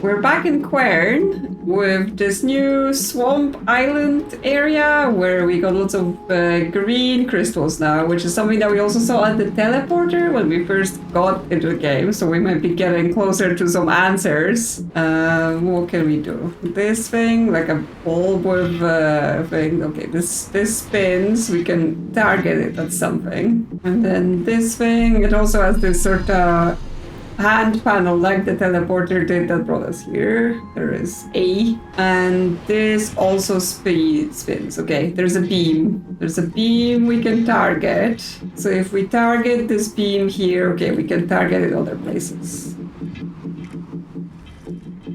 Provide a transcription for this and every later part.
we're back in Quern with this new swamp island area where we got lots of green crystals now, which is something that we also saw at the teleporter when we first got into the game, so we might be getting closer to some answers. What can we do? This thing, like a bulb with thing. Okay, this spins, we can target it at something. And then this thing, it also has this sort of hand panel like the teleporter did that brought us here. There is A. And this also spins. Okay, there's a beam. There's a beam we can target. So if we target this beam here, okay, we can target it other places.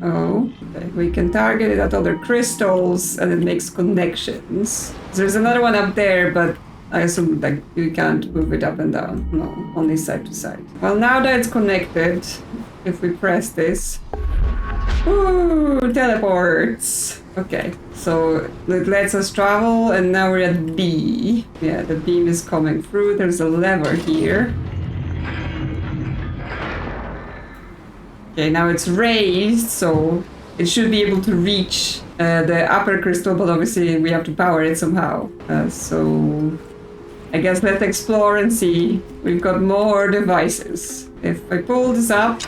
Oh, okay. We can target it at other crystals and it makes connections. So there's another one up there, but I assume like you can't move it up and down. No, only side to side. Well, now that it's connected, if we press this, ooh, teleports. Okay, so it lets us travel, and now we're at B. Yeah, the beam is coming through. There's a lever here. Okay, now it's raised, so it should be able to reach the upper crystal, but obviously we have to power it somehow. So I guess let's explore and see. We've got more devices. If I pull this up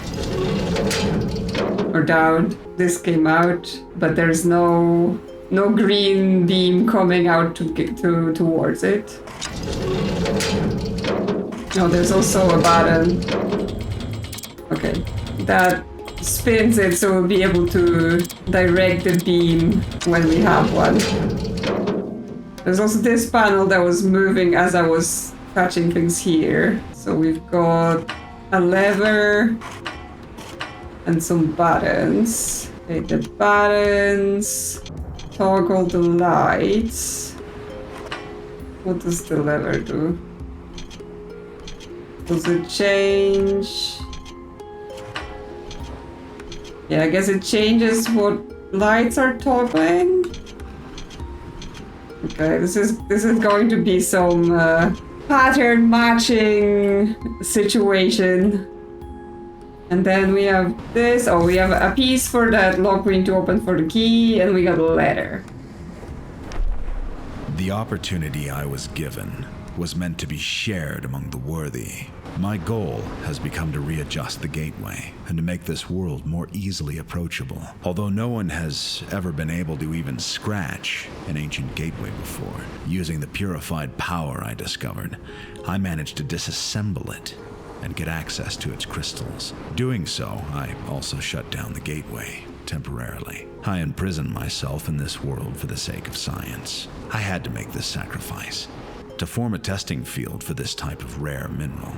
or down, this came out, but there's no green beam coming out to get towards it. No, there's also a button. Okay, that spins it so we'll be able to direct the beam when we have one. There's also this panel that was moving as I was touching things here. So we've got a lever and some buttons. Okay, the buttons toggle the lights. What does the lever do? Does it change? Yeah, I guess it changes what lights are toggling. Okay, this is going to be some pattern matching situation. And then we have this. Oh, we have a piece for that lock we need to open for the key, and we got a letter. The opportunity I was given was meant to be shared among the worthy. My goal has become to readjust the gateway and to make this world more easily approachable. Although no one has ever been able to even scratch an ancient gateway before, using the purified power I discovered, I managed to disassemble it and get access to its crystals. Doing so, I also shut down the gateway temporarily. I imprisoned myself in this world for the sake of science. I had to make this sacrifice. To form a testing field for this type of rare mineral,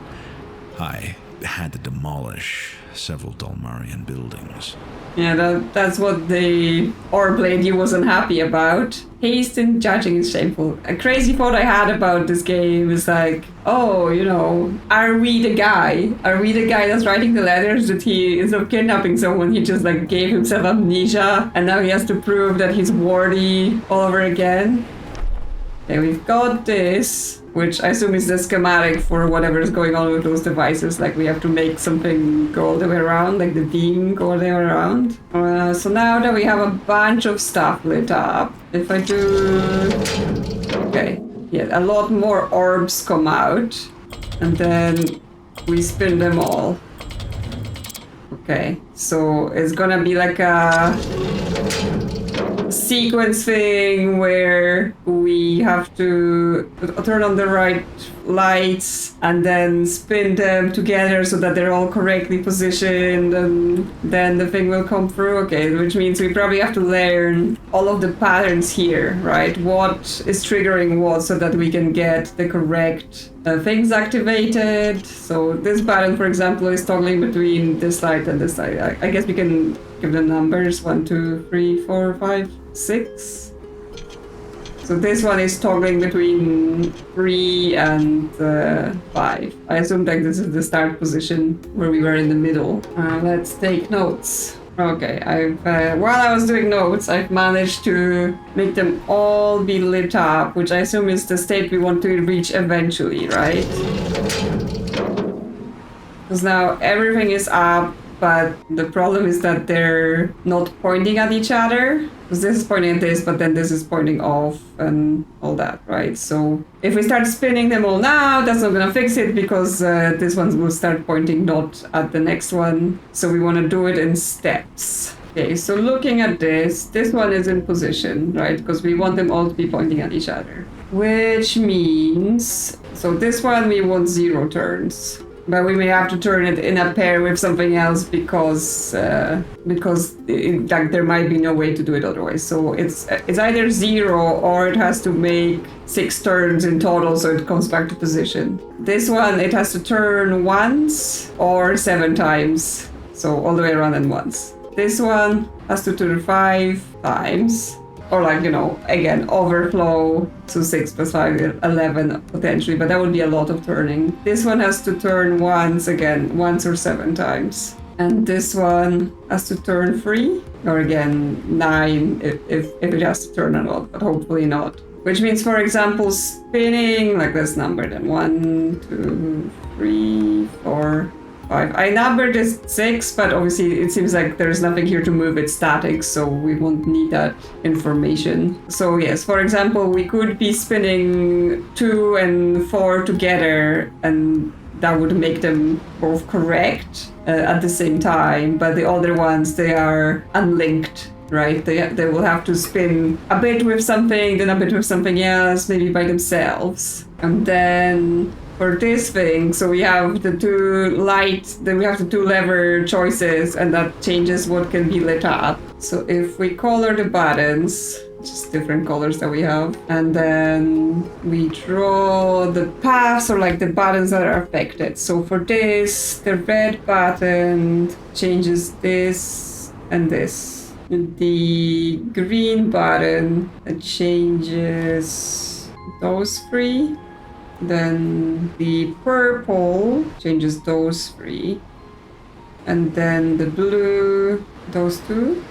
I had to demolish several Dulmarian buildings. Yeah, that's what the orb lady wasn't happy about. Haste in judging is shameful. A crazy thought I had about this game is like, oh, you know, are we the guy? Are we the guy that's writing the letters that he, instead of kidnapping someone, he just like gave himself amnesia and now he has to prove that he's worthy all over again? Okay, we've got this, which I assume is the schematic for whatever is going on with those devices. Like we have to make something go all the way around, like the beam go all the way around. So now that we have a bunch of stuff lit up, if I do... Okay, yeah, a lot more orbs come out, and then we spin them all. Okay, so it's gonna be like a sequence thing where we have to turn on the right lights and then spin them together so that they're all correctly positioned, and then the thing will come through. Okay, which means we probably have to learn all of the patterns here, right? What is triggering what so that we can get the correct things activated. So this button, for example, is toggling between this light and this light. I guess we can give the numbers 1, 2, 3, 4, 5, 6. So this one is toggling between 3 and 5. I assume that this is the start position where we were in the middle. Let's take notes. Okay, while I was doing notes, I've managed to make them all be lit up, which I assume is the state we want to reach eventually, right? Because now everything is up, but the problem is that they're not pointing at each other. Because this is pointing at this, but then this is pointing off and all that, right? So if we start spinning them all now, that's not gonna fix it because this one will start pointing not at the next one. So we want to do it in steps. Okay, so looking at this one is in position, right? Because we want them all to be pointing at each other. Which means, so this one we want 0 turns. But we may have to turn it in a pair with something else because like there might be no way to do it otherwise. So it's either 0 or it has to make 6 turns in total, so it comes back to position. This one, it has to turn once or 7 times, so all the way around and once. This one has to turn 5 times. Or like, you know, again, overflow, so 6 plus 5, 11 potentially, but that would be a lot of turning. This one has to turn once, again, once or 7 times. And this one has to turn 3, or again, 9 if it has to turn a lot, but hopefully not. Which means, for example, spinning, like this number then, 1, 2, 3, 4, 5. I numbered this 6, but obviously it seems like there's nothing here to move it static, so we won't need that information. So yes, for example, we could be spinning 2 and 4 together, and that would make them both correct at the same time, but the other ones, they are unlinked. Right, they will have to spin a bit with something, then a bit with something else, maybe by themselves. And then for this thing, so we have the 2 light, then we have the 2 lever choices, and that changes what can be lit up. So if we color the buttons, just different colors that we have, and then we draw the paths, or like the buttons that are affected. So for this, the red button changes this and this. The green button changes those 3. Then the purple changes those 3. And then the blue, those 2.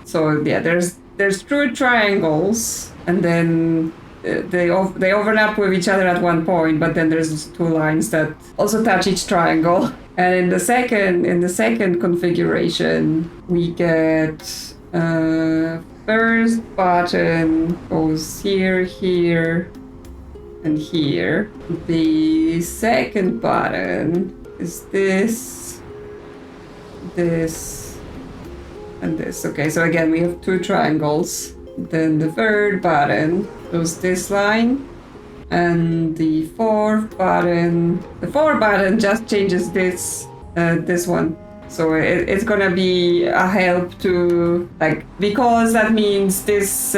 So yeah, there's true triangles, and then they overlap with each other at one point, but then there's 2 lines that also touch each triangle. And in the second configuration, we get first button goes here, here, and here. The second button is this, this, and this. Okay, so again, we have 2 triangles. Then the third button goes this line. And the fourth button just changes this one. So it's gonna be a help to, like, because that means this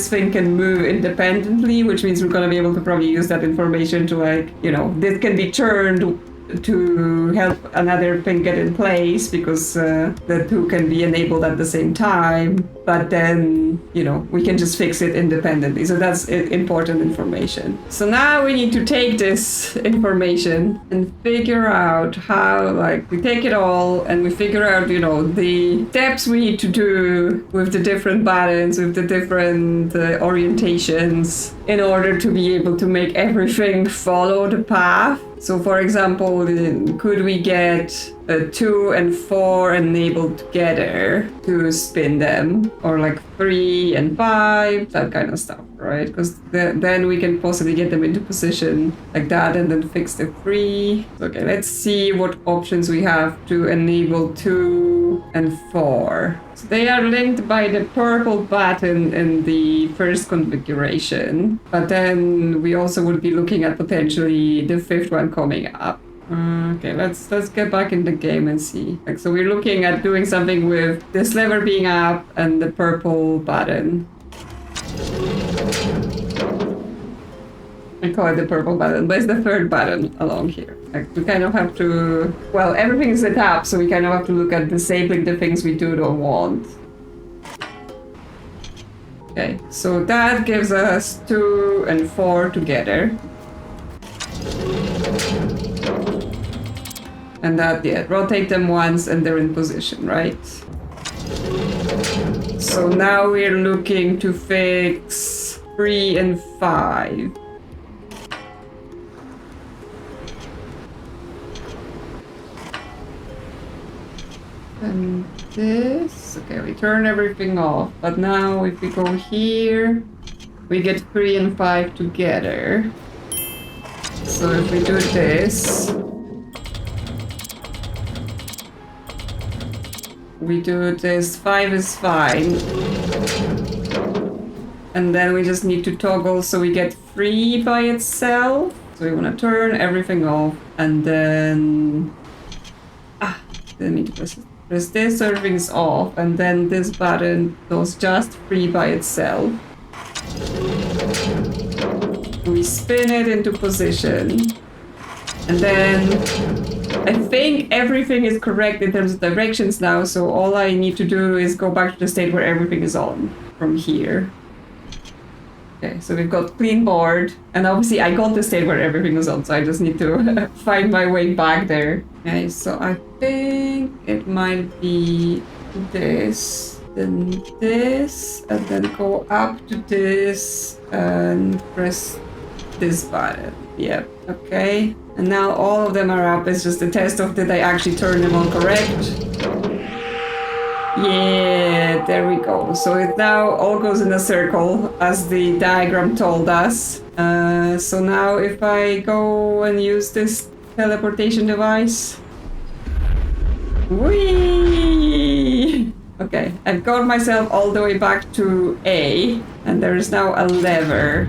thing can move independently, which means we're gonna be able to probably use that information to, like, you know, this can be turned to help another thing get in place, because the 2 can be enabled at the same time, but then, you know, we can just fix it independently. So that's important information. So now we need to take this information and figure out how, like, we take it all and we figure out, you know, the steps we need to do with the different buttons, with the different orientations, in order to be able to make everything follow the path. So for example, could we get 2 and 4 enabled together to spin them? Or like 3 and 5, that kind of stuff, right? Because then we can possibly get them into position like that and then fix the 3. Okay, let's see what options we have to enable 2 and 4. So they are linked by the purple button in the first configuration, but then we also would be looking at potentially the 5th one coming up. Okay, let's get back in the game and see. Like, so we're looking at doing something with this lever being up and the purple button. I call it the purple button, but it's the 3rd button along here. Like, we kind of have to, well, everything is lit up, so we kind of have to look at disabling the things we do don't want. Okay, so that gives us 2 and 4 together. And that, yeah, rotate them once and they're in position, right? So now we're looking to fix 3 and 5. And this. Okay, we turn everything off. But now if we go here, we get 3 and 5 together. So if we do this, we do this, 5 is fine. And then we just need to toggle so we get 3 by itself. So we want to turn everything off and then... Then need to press this so everything's off, and then this button goes just 3 by itself. We spin it into position. And then I think everything is correct in terms of directions now, so all I need to do is go back to the state where everything is on from here. Okay, so we've got clean board, and obviously I got the state where everything was on, so I just need to find my way back there. Okay, so I think it might be this, then this, and then go up to this, and press this button. Yep, okay. And now all of them are up, it's just a test of did I actually turn them on correct. Yeah, there we go. So it now all goes in a circle, as the diagram told us. So now if I go and use this teleportation device... Whee! Okay, I've got myself all the way back to A, and there is now a lever.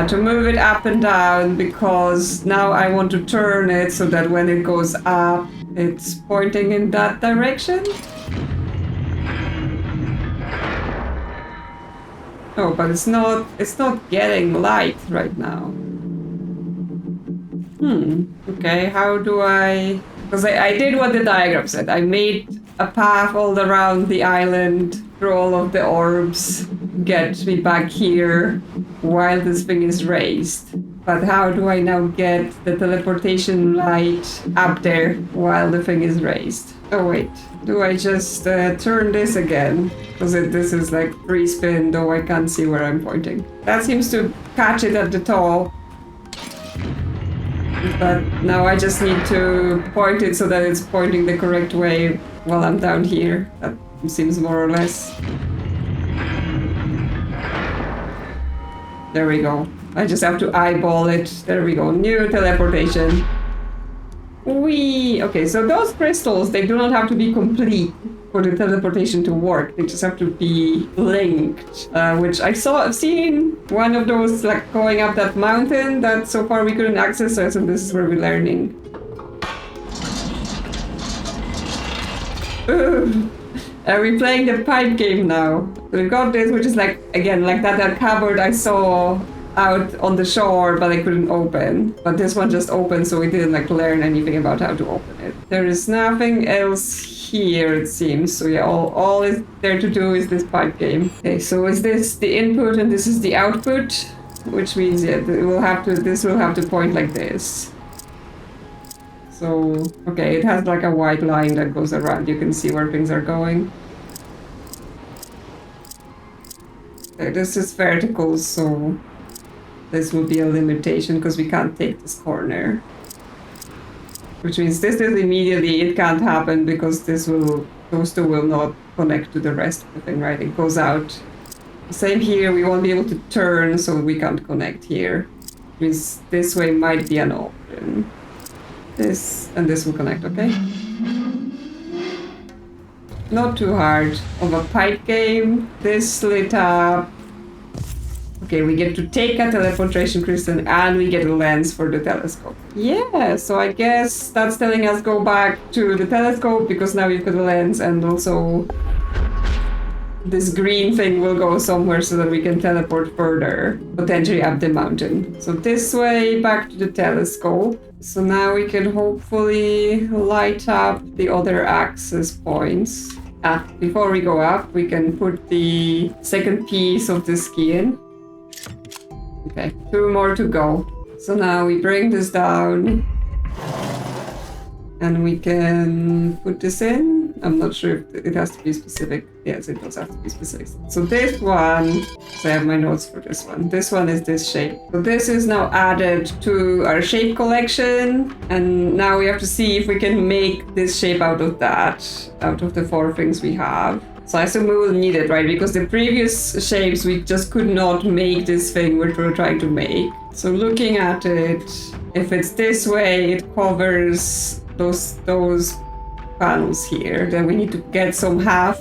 To move it up and down, because now I want to turn it so that when it goes up, it's pointing in that direction. Oh, but it's not getting light right now. Okay, how do I... Because I did what the diagram said. I made a path all around the island through all of the orbs, get me back here while this thing is raised. But how do I now get the teleportation light up there while the thing is raised? Oh wait, do I just turn this again? Because this is like free spin, though I can't see where I'm pointing. That seems to catch it at the top. But now I just need to point it so that it's pointing the correct way while I'm down here. That seems more or less. There we go. I just have to eyeball it. There we go. New teleportation. Whee! Okay, so those crystals, they do not have to be complete for the teleportation to work. They just have to be linked. Which I've seen one of those like going up that mountain that so far we couldn't access, so this is where we're learning. Ooh. We're playing the pipe game now. So we've got this, which is like, again, like that cupboard I saw out on the shore, but I couldn't open. But this one just opened, so we didn't like learn anything about how to open it. There is nothing else here, it seems. So yeah, all is there to do is this pipe game. Okay, so is this the input and this is the output? Which means yeah, this will have to point like this. So, okay, it has like a white line that goes around. You can see where things are going. Okay, this is vertical, so this will be a limitation because we can't take this corner. Which means this is immediately, it can't happen because those two will not connect to the rest of the thing, right? It goes out. Same here, we won't be able to turn, so we can't connect here. Which means this way might be an option. This and this will connect, okay? Not too hard of a pipe game. This lit up. Okay, we get to take a teleportation crystal and we get a lens for the telescope. Yeah, so I guess that's telling us go back to the telescope because now we've got a lens, and also this green thing will go somewhere so that we can teleport further, potentially up the mountain. So this way back to the telescope. So now we can hopefully light up the other access points. Before we go up, we can put the second piece of the ski in. Okay, 2 more to go. So now we bring this down. And we can put this in. I'm not sure if it has to be specific. Yes, it does have to be specific. So this one, so I have my notes for this one. This one is this shape. So this is now added to our shape collection. And now we have to see if we can make this shape out of that, out of the 4 things we have. So I assume we will need it, right? Because the previous shapes, we just could not make this thing which we're trying to make. So looking at it, if it's this way, it covers those panels here. Then we need to get some half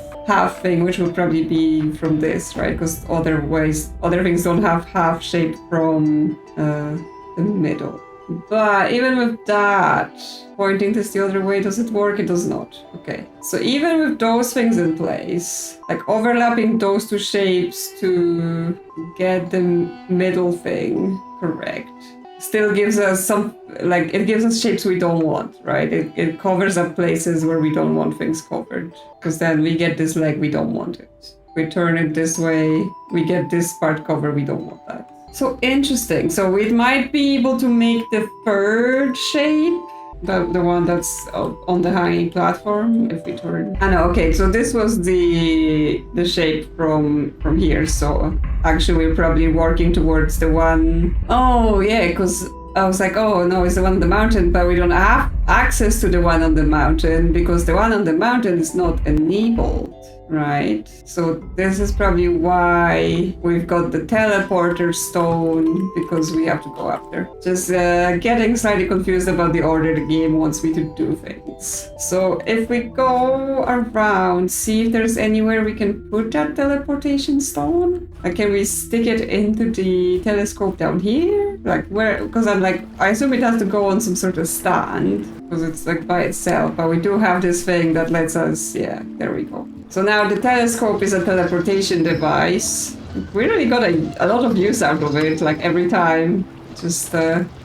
thing, which will probably be from this, right? Because other things don't have half shape from the middle. But even with that, pointing this the other way, does it work? It does not. Okay. So even with those things in place, like overlapping those 2 shapes to get the middle thing correct, still gives us it gives us shapes we don't want, right? It covers up places where we don't want things covered. Because then we get this like we don't want it. We turn it this way, we get this part covered, we don't want that. So interesting. So we might be able to make the 3rd shape, the one that's on the hanging platform, if we turn. I know. Okay. So this was the shape from here. So actually, we're probably working towards the one. Oh yeah, because I was like, oh no, it's the one on the mountain, but we don't have access to the one on the mountain because the one on the mountain is not enabled. Right, so this is probably why we've got the teleporter stone, because we have to go up there. Just getting slightly confused about the order the game wants me to do things. So if we go around, see if there's anywhere we can put that teleportation stone. Like, can we stick it into the telescope down here? Like where? Because I'm like, I assume it has to go on some sort of stand, because it's like by itself. But we do have this thing that lets us, yeah, there we go. So now the telescope is a teleportation device. We really got a lot of use out of it, like every time. Just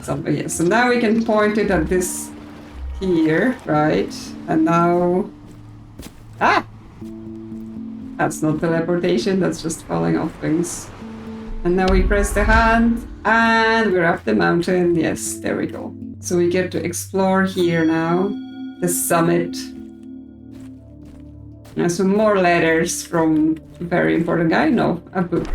something, yeah. So now we can point it at this here, right? And now... Ah! That's not teleportation, that's just falling off things. And now we press the hand, and we're up the mountain. Yes, there we go. So we get to explore here now. The summit. Some more letters from a very important guy. No, a book.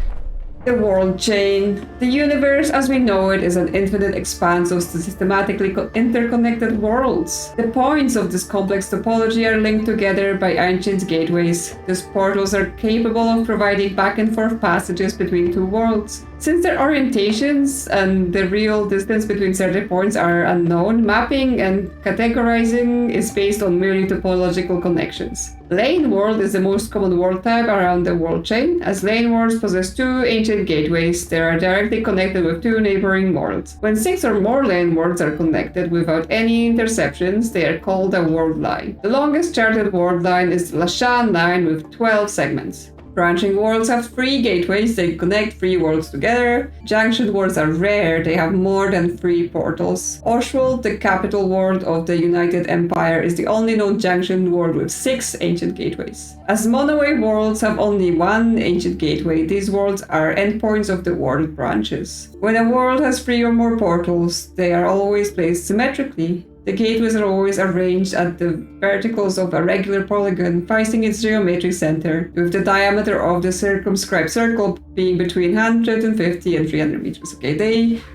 The world chain. The universe as we know it is an infinite expanse of systematically interconnected worlds. The points of this complex topology are linked together by ancient gateways. These portals are capable of providing back and forth passages between 2 worlds. Since their orientations and the real distance between certain points are unknown, mapping and categorizing is based on merely topological connections. Lane world is the most common world type around the world chain. As lane worlds possess 2 ancient gateways, they are directly connected with 2 neighboring worlds. When 6 or more lane worlds are connected without any interceptions, they are called a world line. The longest charted world line is the Lashan line with 12 segments. Branching worlds have 3 gateways, they connect 3 worlds together. Junction worlds are rare, they have more than 3 portals. Oswald, the capital world of the United Empire, is the only known junction world with 6 ancient gateways. As monoway worlds have only 1 ancient gateway, these worlds are endpoints of the world branches. When a world has 3 or more portals, they are always placed symmetrically. The gateways are always arranged at the verticals of a regular polygon, facing its geometric center, with the diameter of the circumscribed circle being between 150 and 300 meters. Okay,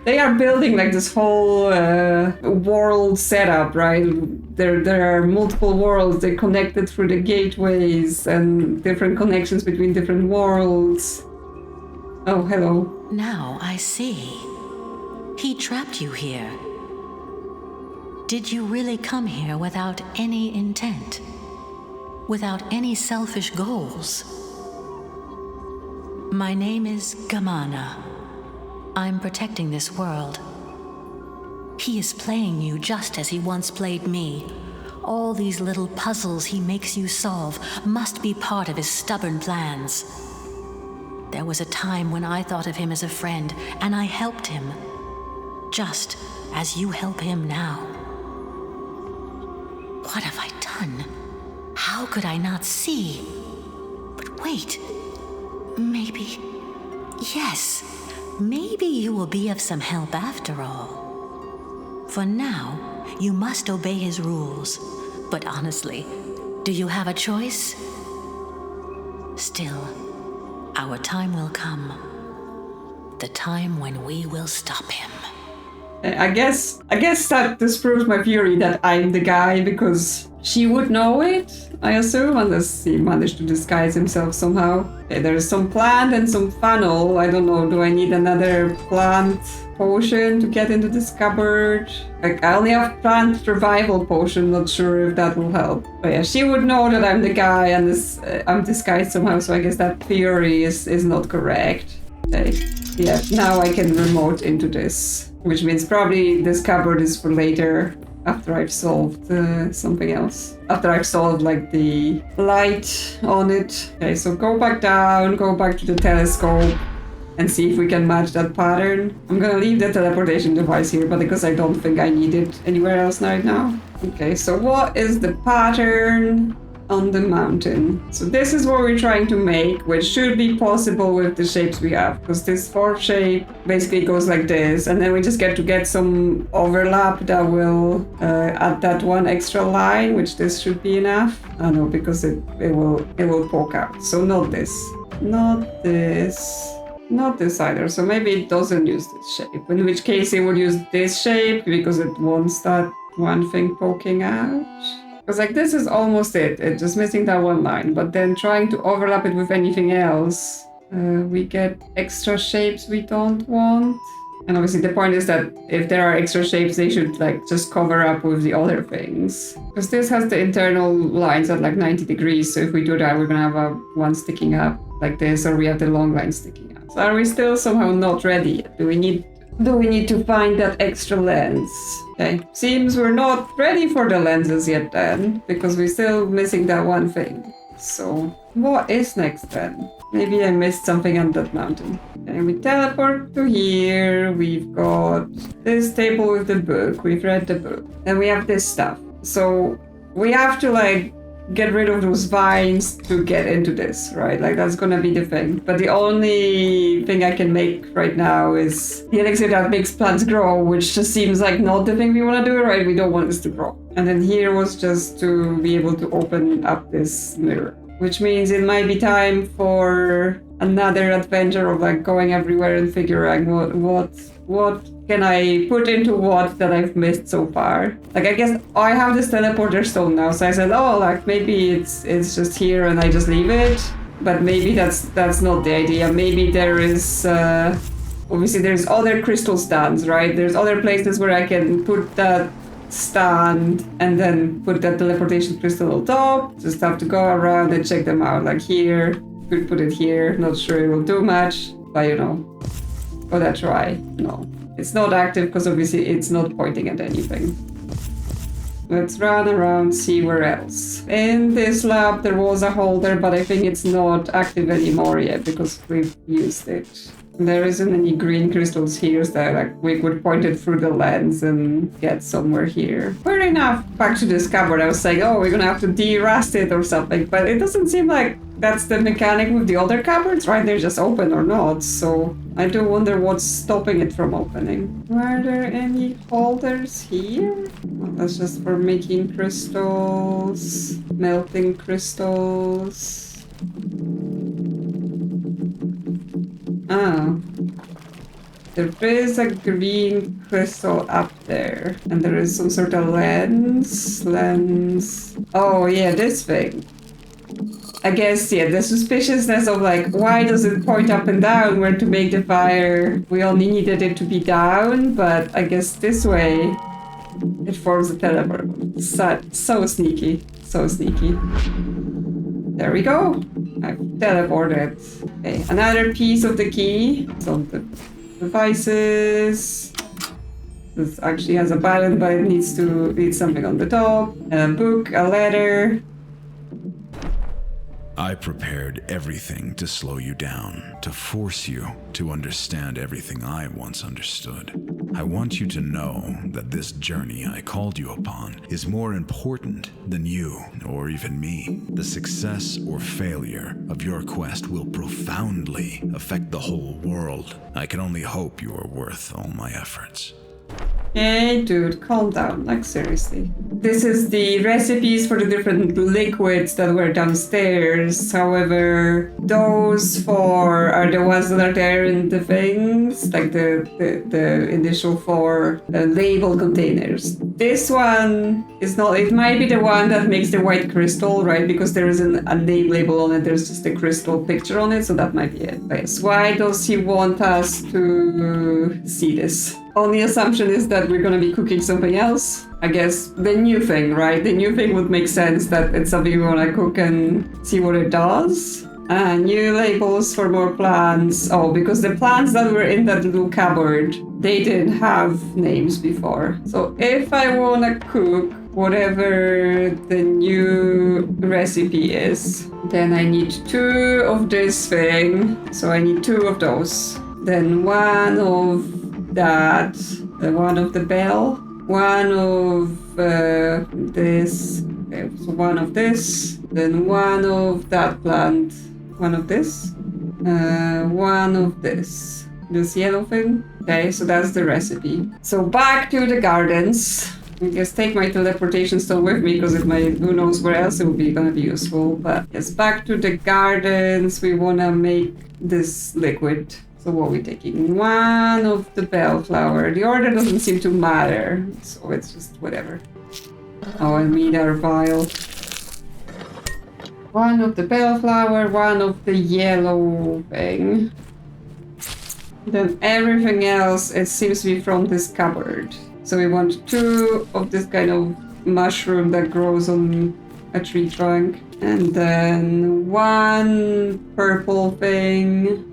they are building like this whole world setup, right? There are multiple worlds, they're connected through the gateways and different connections between different worlds. Oh, hello. Now I see. He trapped you here. Did you really come here without any intent? Without any selfish goals? My name is Gamana. I'm protecting this world. He is playing you just as he once played me. All these little puzzles he makes you solve must be part of his stubborn plans. There was a time when I thought of him as a friend, and I helped him. Just as you help him now. What have I done? How could I not see? But wait, maybe... Yes, maybe you will be of some help after all. For now, you must obey his rules. But honestly, Do you have a choice? Still, our time will come. The time when we will stop him. I guess that disproves my theory that I'm the guy, because she would know it, I assume, unless he managed to disguise himself somehow. Okay, there's some plant and some funnel. I don't know, do I need another plant potion to get into this cupboard? Like, I only have plant survival potion, not sure if that will help. But yeah, she would know that I'm the guy and I'm disguised somehow, so I guess that theory is not correct. Okay. Yeah, now I can remote into this, which means probably this cupboard is for later, after I've solved something else. After I've solved like the light on it. Okay, so go back down, go back to the telescope and see if we can match that pattern. I'm gonna leave the teleportation device here, but because I don't think I need it anywhere else right now. Okay, so what is the pattern on the mountain? So this is what we're trying to make, which should be possible with the shapes we have, because this fourth shape basically goes like this, and then we just get some overlap that will add that one extra line, which this should be enough. I know, because it will poke out. So not this, not this, not this either. So maybe it doesn't use this shape, in which case it would use this shape because it wants that one thing poking out. Because like this is almost it's just missing that one line, but then trying to overlap it with anything else, we get extra shapes we don't want. And obviously the point is that if there are extra shapes, they should like just cover up with the other things. Because this has the internal lines at like 90 degrees, so if we do that, we're gonna have a one sticking up like this, or we have the long line sticking up. So are we still somehow not ready yet? Do we need to find that extra lens? Okay, seems we're not ready for the lenses yet then, because we're still missing that one thing. So what is next then? Maybe I missed something on that mountain. And we teleport to here. We've got this table with the book. We've read the book. Then we have this stuff. So we have to like get rid of those vines to get into this, right? Like that's gonna be the thing. But the only thing I can make right now is the elixir that makes plants grow, which just seems like not the thing we want to do, right? We don't want this to grow. And then here was just to be able to open up this mirror, which means it might be time for another adventure of like going everywhere and figuring what can I put into what that I've missed so far. Like I guess I have this teleporter stone now, so I said, oh, like maybe it's just here and I just leave it. But maybe that's not the idea.Maybe there is obviously there's other crystal stands, right? There's other places where I can put that stand and then put that teleportation crystal on top. Just have to go around and check them out. Like here, could put it here. Not sure it will do much, but you know, got a try. No, it's not active because obviously it's not pointing at anything. Let's run around, see where else. In this lab there was a holder, but I think it's not active anymore yet because we've used it. There isn't any green crystals here, so like we could point it through the lens and get somewhere here. Fair enough. Back to this cupboard, I was saying, oh, we're gonna have to de-rust it or something, but it doesn't seem like that's the mechanic with the other cupboards, right? They're just open or not, so I do wonder what's stopping it from opening. Are there any holders here? Well, that's just for making crystals, melting crystals. Ah, there is a green crystal up there, and there is some sort of lens. Oh yeah, this thing. I guess, yeah, the suspiciousness of like, why does it point up and down where to make the fire? We only needed it to be down, but I guess this way it forms a teleport. So sneaky, so sneaky. There we go. I've teleported. Okay, another piece of the key. Some devices. This actually has a button, but it needs to read something on the top. A book, a letter. I prepared everything to slow you down, to force you to understand everything I once understood. I want you to know that this journey I called you upon is more important than you or even me. The success or failure of your quest will profoundly affect the whole world. I can only hope you are worth all my efforts. Hey, dude, calm down. Like, seriously. This is the recipes for the different liquids that were downstairs. However, those four are the ones that are there in the things, like the initial four label containers. This one is not. It might be the one that makes the white crystal, right? Because there isn't a name label on it. There's just a crystal picture on it, so that might be it. But yes, why does he want us to see this? Only assumption is that we're gonna be cooking something else. I guess the new thing, right? The new thing would make sense that it's something we wanna cook and see what it does. New labels for more plants. Oh, because the plants that were in that little cupboard, they didn't have names before. So if I wanna cook whatever the new recipe is, then I need 2 of this thing. So I need 2 of those. Then 1 of that, 1 of the bell, 1 of this, okay, so 1 of this, then 1 of that plant, 1 of this, 1 of this yellow thing. Okay, so that's the recipe. So back to the gardens. I guess take my teleportation stone with me because who knows where else it will be gonna be useful. But yes, back to the gardens. We wanna make this liquid. So what are we taking? 1 of the bellflower. The order doesn't seem to matter, so it's just whatever. Oh, and we need our vial. 1 of the bellflower, 1 of the yellow thing. Then everything else, it seems to be from this cupboard. So we want 2 of this kind of mushroom that grows on a tree trunk. And then 1 purple thing.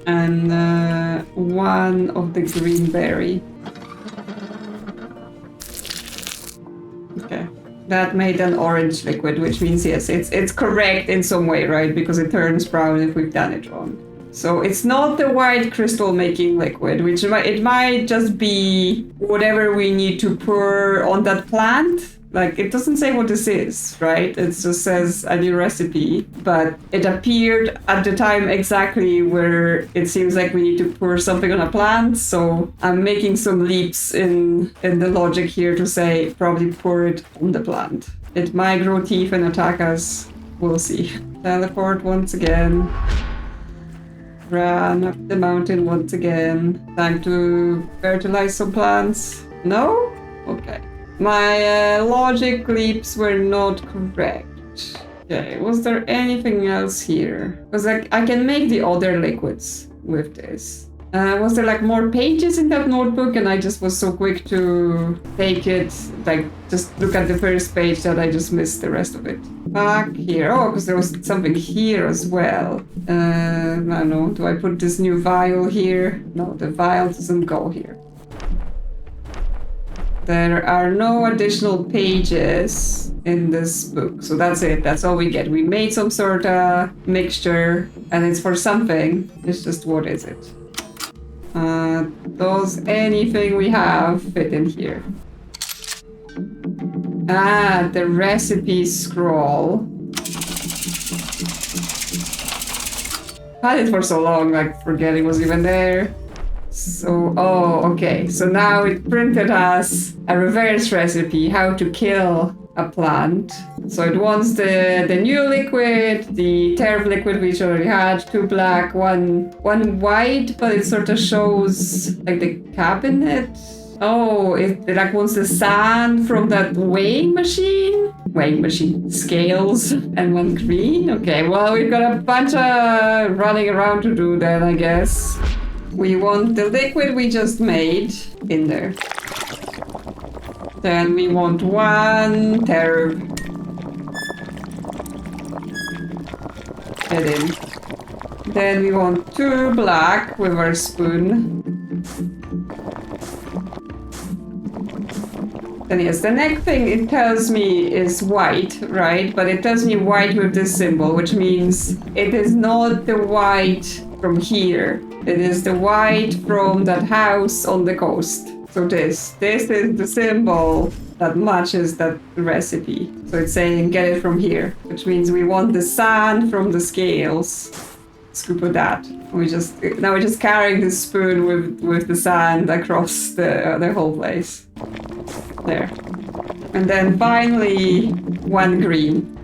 And 1 of the green berry. Okay. That made an orange liquid, which means yes, it's correct in some way, right? Because it turns brown if we've done it wrong. So it's not the white crystal making liquid, which it might just be whatever we need to pour on that plant. Like, it doesn't say what this is, right? It just says a new recipe, but it appeared at the time exactly where it seems like we need to pour something on a plant. So I'm making some leaps in the logic here to say probably pour it on the plant. It might grow teeth and attack us. We'll see. Teleport once again. Run up the mountain once again. Time to fertilize some plants. No? Okay. My logic leaps were not correct. Okay, was there anything else here? Because I can make the other liquids with this. Was there like more pages in that notebook and I just was so quick to take it, like just look at the first page that I just missed the rest of it. Back here. Oh, because there was something here as well. I don't know. Do I put this new vial here? No, the vial doesn't go here. There are no additional pages in this book. So that's it. That's all we get. We made some sort of mixture and it's for something. It's just what is it? Does anything we have fit in here? The recipe scroll. Had it for so long, like forgetting was even there. So, oh, okay. So now it printed us a reverse recipe, how to kill a plant. So it wants the new liquid, the turf liquid which already had, 2 black, one white, but it sort of shows like the cabinet. Oh, it like wants the sand from that weighing machine, scales, and 1 green. Okay, well, we've got a bunch of running around to do then, I guess. We want the liquid we just made in there. Then we want 1 turf. Get in. Then we want 2 black with our spoon. Then yes, the next thing it tells me is white, right? But it tells me white with this symbol, which means it is not the white from here. It is the white from that house on the coast. So this is the symbol that matches that recipe. So it's saying get it from here, which means we want the sand from the scales. scoop of that. Now we're just carrying the spoon with the sand across the whole place. There. And then finally, one green.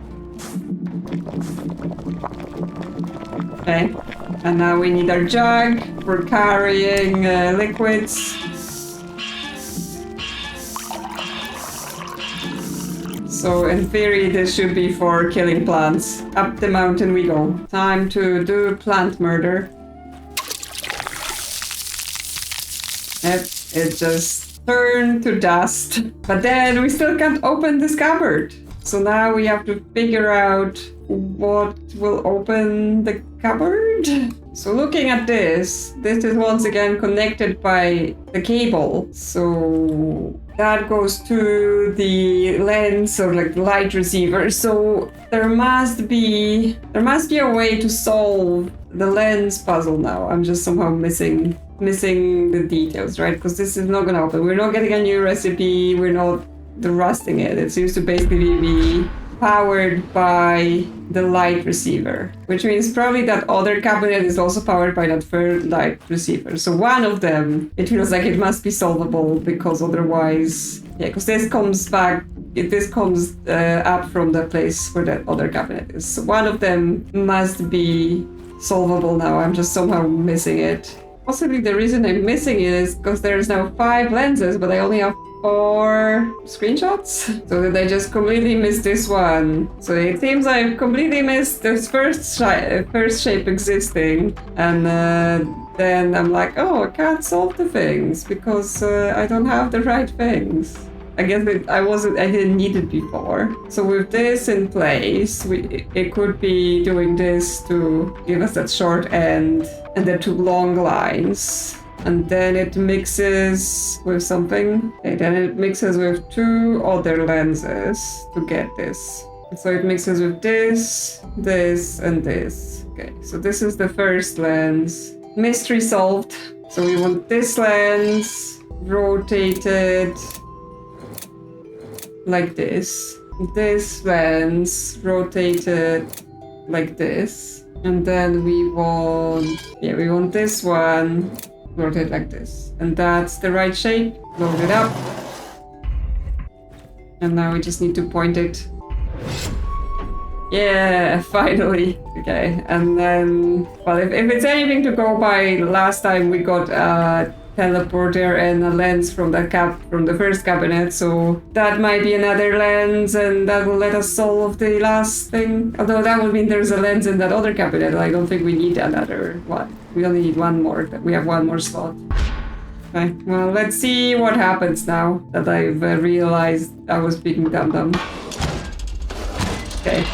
Okay. And now we need our jug for carrying liquids. So in theory, this should be for killing plants. Up the mountain we go. Time to do plant murder. Yep, it just turned to dust. But then we still can't open this cupboard. So now we have to figure out what will open the cupboard. So looking at this is once again connected by the cable. So that goes to the lens or like light receiver. So there must be a way to solve the lens puzzle now. I'm just somehow missing the details, right? Because this is not gonna open. We're not getting a new recipe. We're not rusting it. It seems to basically be powered by the light receiver, which means probably that other cabinet is also powered by that third light receiver. So one of them, it feels like it must be solvable, because otherwise, yeah, because this comes up from the place where that other cabinet is. So one of them must be solvable now. I'm just somehow missing it. Possibly the reason I'm missing it is because there's now 5 lenses, but I only have 4 screenshots. So did I just completely miss this one? So it seems I've completely missed this first shape existing, and then I'm like, oh, I can't solve the things because I don't have the right things. I guess I didn't need it before. So with this in place, it could be doing this to give us that short end and the 2 long lines. And then it mixes with something. Okay, then it mixes with 2 other lenses to get this. So it mixes with this, and this. Okay, so this is the first lens. Mystery solved. So we want this lens rotated like this. This lens rotated like this. And then we want this one rotate like this. And that's the right shape. Load it up. And now we just need to point it. Yeah, finally. Okay, and then, well, if it's anything to go by, last time we got a teleporter and a lens from the first cabinet, so that might be another lens, and that will let us solve the last thing. Although that would mean there's a lens in that other cabinet. I don't think we need another one. We only need one more. We have one more slot. Okay, well, let's see what happens now that I've realized I was being dumb. Okay.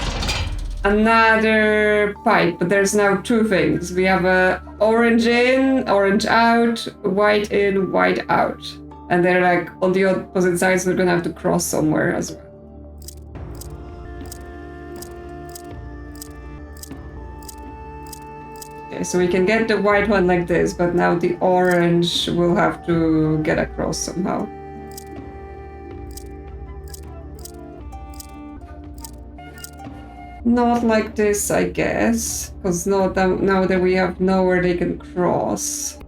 Another pipe, but there's now 2 things. We have a orange in, orange out, white in, white out. And they're like on the opposite sides, so we're gonna have to cross somewhere as well. Okay, so we can get the white one like this, but now the orange will have to get across somehow. Not like this, I guess, because now that we have nowhere they can cross.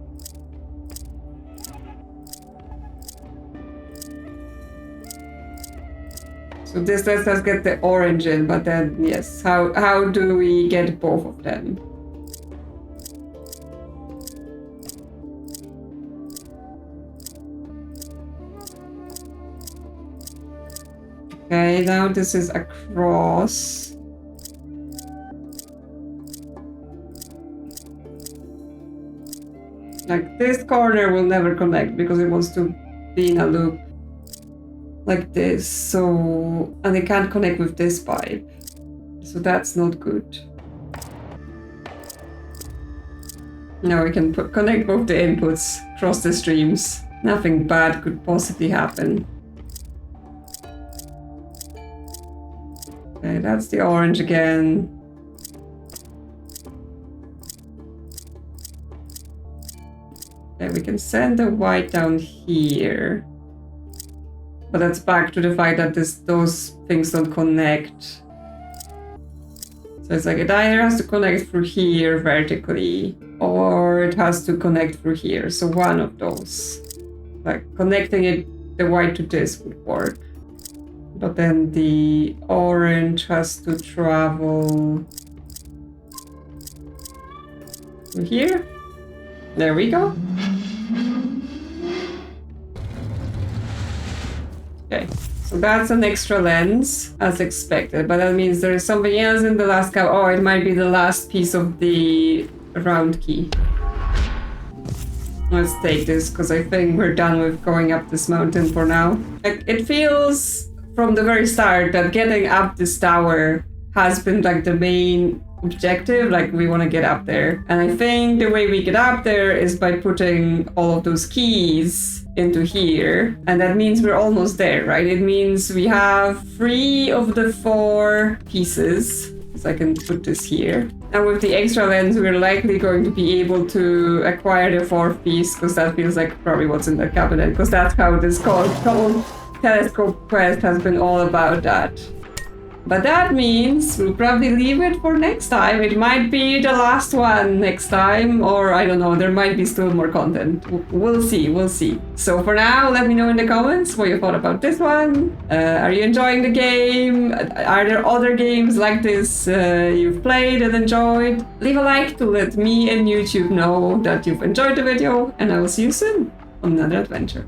So this lets us get the orange in, but then, yes, how do we get both of them? Okay, now this is across. Like, this corner will never connect because it wants to be in a loop like this, so, and it can't connect with this pipe, so that's not good. Now we can connect both the inputs, cross the streams. Nothing bad could possibly happen. Okay, that's the orange again. Okay, we can send the white down here. But that's back to the fact that those things don't connect. So it's like it either has to connect through here vertically, or it has to connect through here. So one of those. Like connecting it, the white to this would work. But then the orange has to travel through here. There we go. Okay, so that's an extra lens, as expected, but that means there is something else in the last cap. Oh, it might be the last piece of the round key. Let's take this, because I think we're done with going up this mountain for now. Like, it feels from the very start that getting up this tower has been like the main objective, like we want to get up there. And I think the way we get up there is by putting all of those keys into here. And that means we're almost there, right? It means we have 3 of the 4 pieces. So I can put this here. And with the extra lens, we're likely going to be able to acquire the 4th piece, because that feels like probably what's in the cabinet, because that's how this whole telescope quest has been all about that. But that means we'll probably leave it for next time. It might be the last one next time, or I don't know, there might be still more content. We'll see, we'll see. So for now, let me know in the comments what you thought about this one. Are you enjoying the game? Are there other games like this you've played and enjoyed? Leave a like to let me and YouTube know that you've enjoyed the video, and I will see you soon on another adventure.